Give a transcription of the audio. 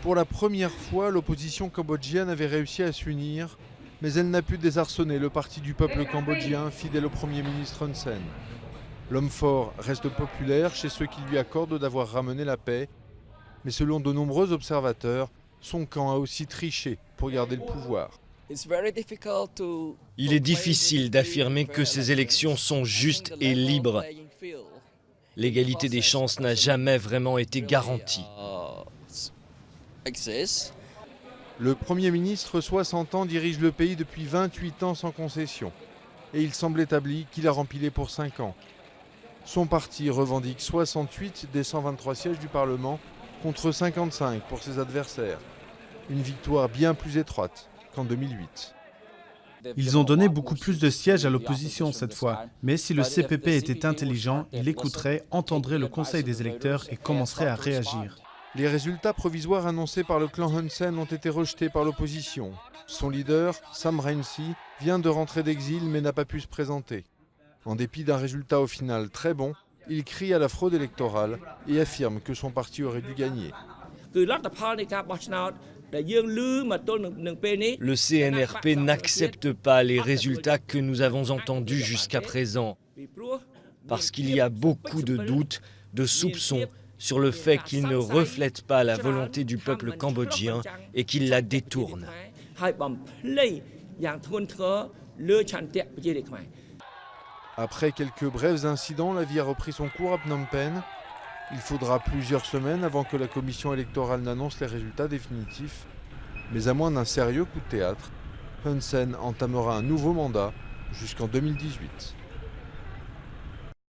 Pour la première fois, l'opposition cambodgienne avait réussi à s'unir, mais elle n'a pu désarçonner le parti du peuple cambodgien, fidèle au Premier ministre Hun Sen. L'homme fort reste populaire chez ceux qui lui accordent d'avoir ramené la paix, mais selon de nombreux observateurs, son camp a aussi triché pour garder le pouvoir. Il est difficile d'affirmer que ces élections sont justes et libres. L'égalité des chances n'a jamais vraiment été garantie. Le Premier ministre, 60 ans, dirige le pays depuis 28 ans sans concession. Et il semble établi qu'il a rempilé pour 5 ans. Son parti revendique 68 des 123 sièges du Parlement contre 55 pour ses adversaires. Une victoire bien plus étroite qu'en 2008. Ils ont donné beaucoup plus de sièges à l'opposition cette fois. Mais si le CPP était intelligent, il écouterait, entendrait le conseil des électeurs et commencerait à réagir. Les résultats provisoires annoncés par le clan Hun Sen ont été rejetés par l'opposition. Son leader, Sam Rainsy, vient de rentrer d'exil mais n'a pas pu se présenter. En dépit d'un résultat au final très bon, il crie à la fraude électorale et affirme que son parti aurait dû gagner. Le CNRP n'accepte pas les résultats que nous avons entendus jusqu'à présent, parce qu'il y a beaucoup de doutes, de soupçons sur le fait qu'il ne reflète pas la volonté du peuple cambodgien et qu'il la détourne. Après quelques brefs incidents, la vie a repris son cours à Phnom Penh. Il faudra plusieurs semaines avant que la commission électorale n'annonce les résultats définitifs. Mais à moins d'un sérieux coup de théâtre, Hun Sen entamera un nouveau mandat jusqu'en 2018.